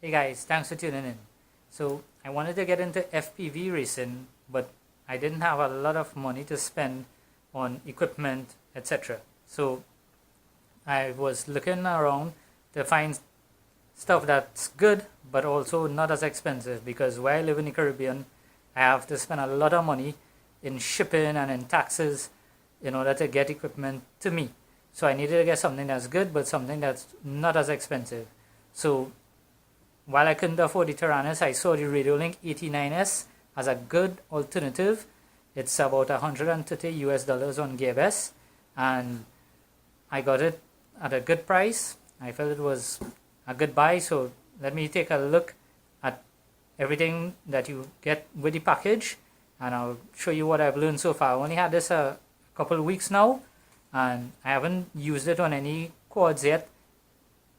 Hey guys, thanks for tuning in. So I wanted to get into FPV racing, but I didn't have a lot of money to spend on equipment, etc. So I was looking around to find stuff that's good, but also not as expensive, because where I live in the Caribbean, I have to spend a lot of money in shipping and in taxes in order to get equipment to me. So I needed to get something that's good, but something that's not as expensive. So while I couldn't afford the AT9S, I saw the Radiolink AT9S as a good alternative. It's about $130 on Gearbest, and I got it at a good price. I felt it was a good buy, so let me take a look at everything that you get with the package, and I'll show you what I've learned so far. I only had this a couple of weeks now, and I haven't used it on any quads yet.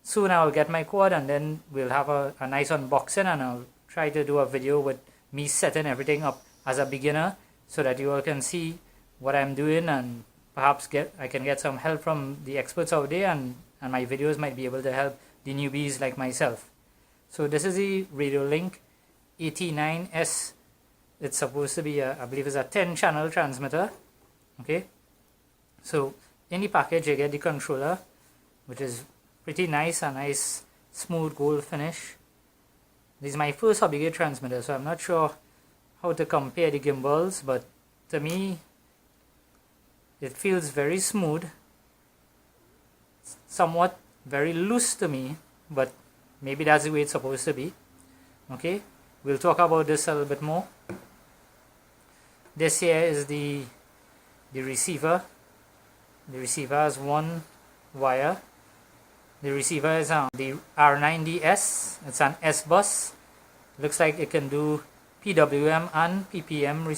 Soon I'll get my quad, and then we'll have a nice unboxing, and I'll try to do a video with me setting everything up as a beginner so that you all can see what I'm doing, and perhaps I can get some help from the experts out there, and my videos might be able to help the newbies like myself. So this is the Radiolink AT9S. It's supposed to be I believe it's a 10-channel transmitter. Okay, so in the package you get the controller, which is pretty nice, a nice smooth gold finish. This is my first hobby gear transmitter, so I'm not sure how to compare the gimbals, but to me it feels very smooth, somewhat very loose to me, but maybe that's the way it's supposed to be. Okay, we'll talk about this a little bit more. This here is the receiver. The receiver has one wire. The receiver is the R9DS. It's an S bus. Looks like it can do PWM and PPM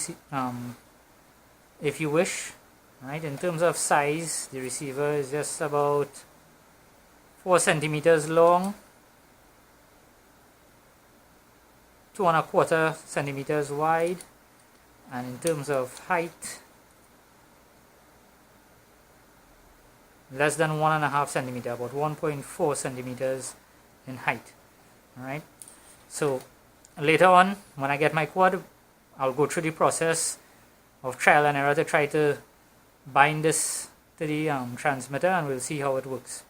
if you wish. Right. In terms of size, the receiver is just about 4 centimeters long, 2 1/4 centimeters wide, and in terms of height, less than 1.5 centimeter, about 1.4 centimeters in height. Alright, so later on when I get my quad, I'll go through the process of trial and error to try to bind this to the transmitter, and we'll see how it works.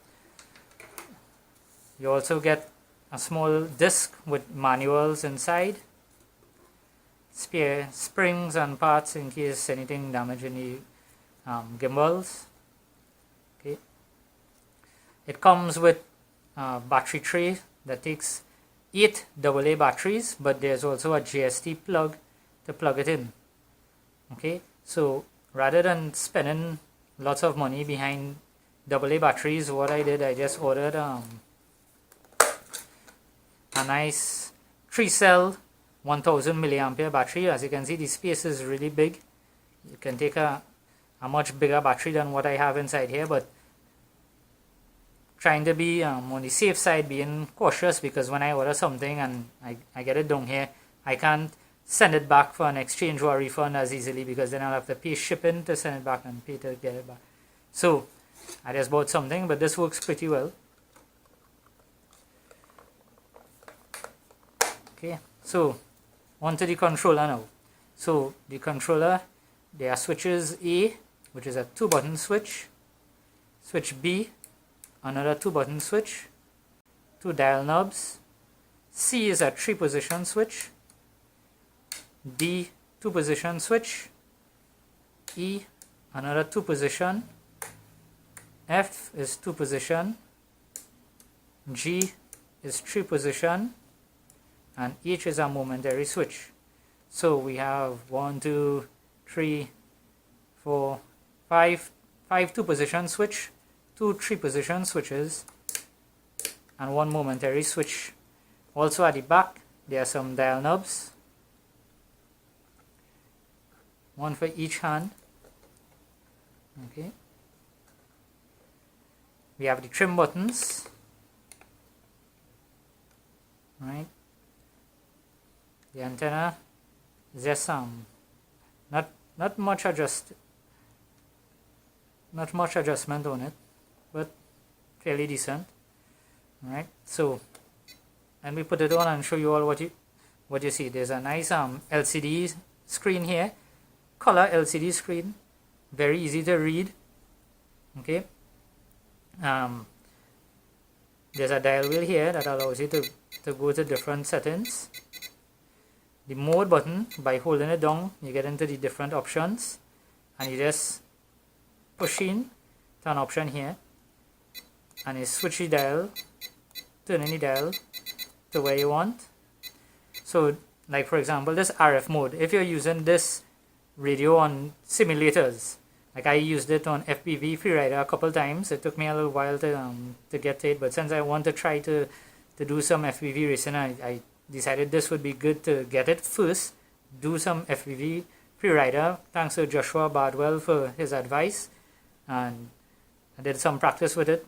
You also get a small disc with manuals inside, spare springs and parts in case anything damaging the gimbals. Okay. It comes with a battery tray that takes 8 AA batteries, but there's also a JST plug to plug it in. Okay, so rather than spending lots of money behind AA batteries, what I did, I just ordered a nice 3-cell 1000 milliampere battery. As you can see, the space is really big. You can take a much bigger battery than what I have inside here, but trying to be on the safe side, being cautious, because when I order something and I get it down here, I can't send it back for an exchange or a refund as easily, because then I'll have to pay shipping to send it back and pay to get it back. So I just bought something, but this works pretty well. Okay, so onto the controller now. So the controller, there are switches: A, which is a 2-button switch; switch B, another 2-button switch; 2 dial knobs; C is a 3-position switch; D, 2-position switch; E, another 2-position; F is 2-position; G is 3-position; and H is a momentary switch. So we have 1, 2, 3, 4, 5 2-position switch, 2 3-position switches, and 1 momentary switch. Also at the back there are some dial knobs, 1 for each hand. Okay, we have the trim buttons. Right, the antenna is just not much adjustment on it, but fairly decent. Alright, so let me put it on and show you all what you see. There's a nice LCD screen here, color LCD screen, very easy to read. Okay, there's a dial wheel here that allows you to go to different settings. The mode button, by holding it down, you get into the different options, and you just push in to an option here, and you switch the dial, turn in the dial to where you want. So, like for example, this RF mode, if you're using this radio on simulators, like I used it on FPV Freerider a couple times. It took me a little while to get to it, but since I want to try to do some FPV racing, I decided this would be good to get it first, do some FPV Freerider. Thanks to Joshua Bardwell for his advice, and I did some practice with it.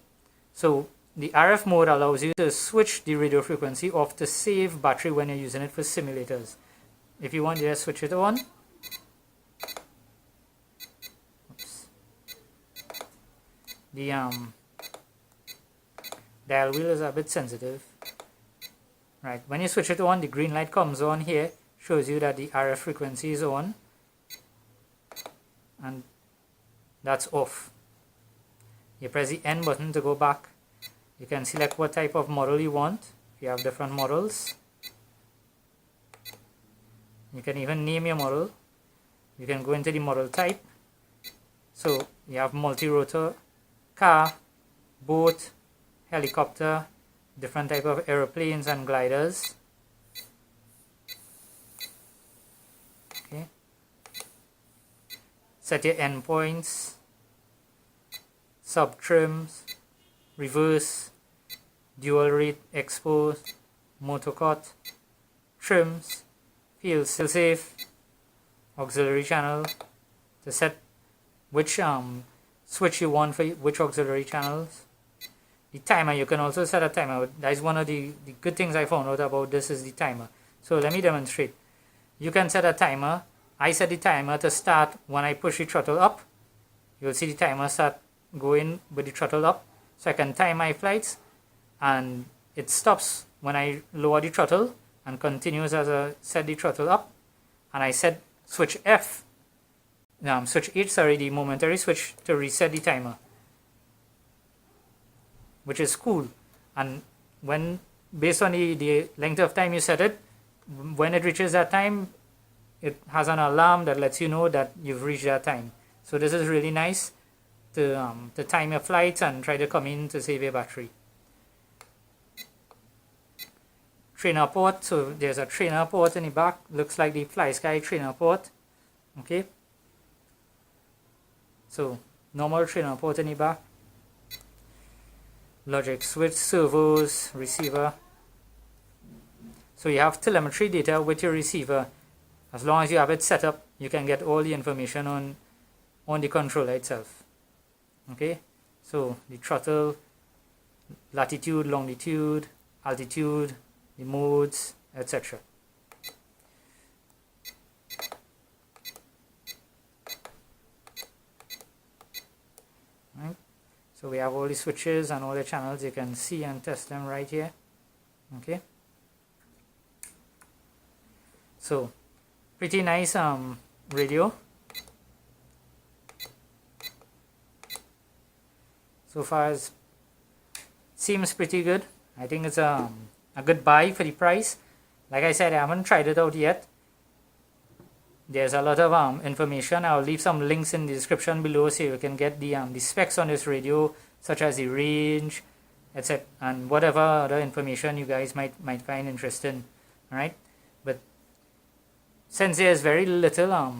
So the RF mode allows you to switch the radio frequency off to save battery when you're using it for simulators. If you want, you just switch it on. Oops. The dial wheel is a bit sensitive. Right, when you switch it on, the green light comes on here, shows you that the RF frequency is on, and that's off. You press the N button to go back. You can select what type of model you want. You have different models. You can even name your model. You can go into the model type. So you have multi-rotor, car, boat, helicopter, different type of aeroplanes and gliders. Okay. Set your endpoints, sub trims, reverse, dual rate expose, motorcut, trims, field safe, auxiliary channel, to set which switch you want for which auxiliary channels. The timer, you can also set a timer. That is one of the good things I found out about this, is the timer. So let me demonstrate. You can set a timer. I set the timer to start when I push the throttle up. You'll see the timer start going with the throttle up. So I can time my flights, and it stops when I lower the throttle and continues as I set the throttle up. And I set switch F, switch H, sorry, the momentary switch, to reset the timer, which is cool. And when, based on the length of time you set it, when it reaches that time, it has an alarm that lets you know that you've reached that time. So this is really nice to time your flights and try to come in to save your battery. Trainer port, so there's a trainer port in the back, looks like the FlySky trainer port. Okay, so normal trainer port in the back, logic switch, servos, receiver. So you have telemetry data with your receiver. As long as you have it set up, you can get all the information on the controller itself. Okay, so the throttle, latitude, longitude, altitude, the modes, etc. Right. So we have all the switches and all the channels. You can see and test them right here. Okay. So pretty nice radio. So far as seems pretty good. I think it's a good buy for the price. Like I said, I haven't tried it out yet. There's a lot of information. I'll leave some links in the description below so you can get the specs on this radio, such as the range, etc., and whatever other information you guys might find interesting. All right, but since there's very little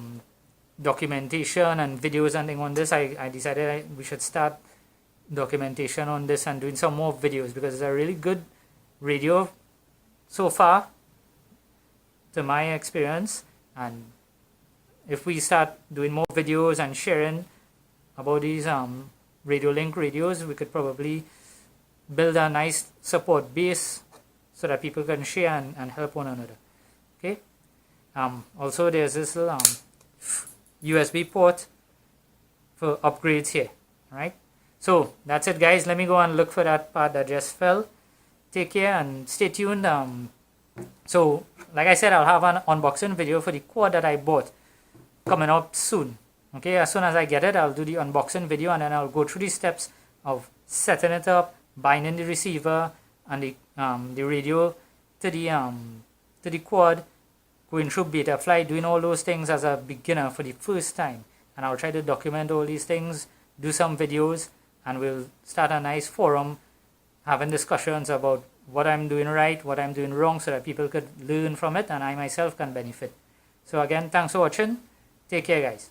documentation and videos and things on this, I decided we should start documentation on this and doing some more videos, because it's a really good radio so far to my experience. And if we start doing more videos and sharing about these Radiolink radios, we could probably build a nice support base so that people can share and help one another. Okay. Also there's this little USB port for upgrades here. Right. So that's it, guys. Let me go and look for that part that just fell. take care and stay tuned. So like I said, I'll have an unboxing video for the quad that I bought coming up soon. Okay, as soon as I get it, I'll do the unboxing video, and then I'll go through the steps of setting it up, binding the receiver and the radio to the quad, going through Betaflight, doing all those things as a beginner for the first time. And I'll try to document all these things, do some videos, and we'll start a nice forum having discussions about what I'm doing right, what I'm doing wrong, so that people could learn from it and I myself can benefit. So again, thanks for watching. Take care, guys.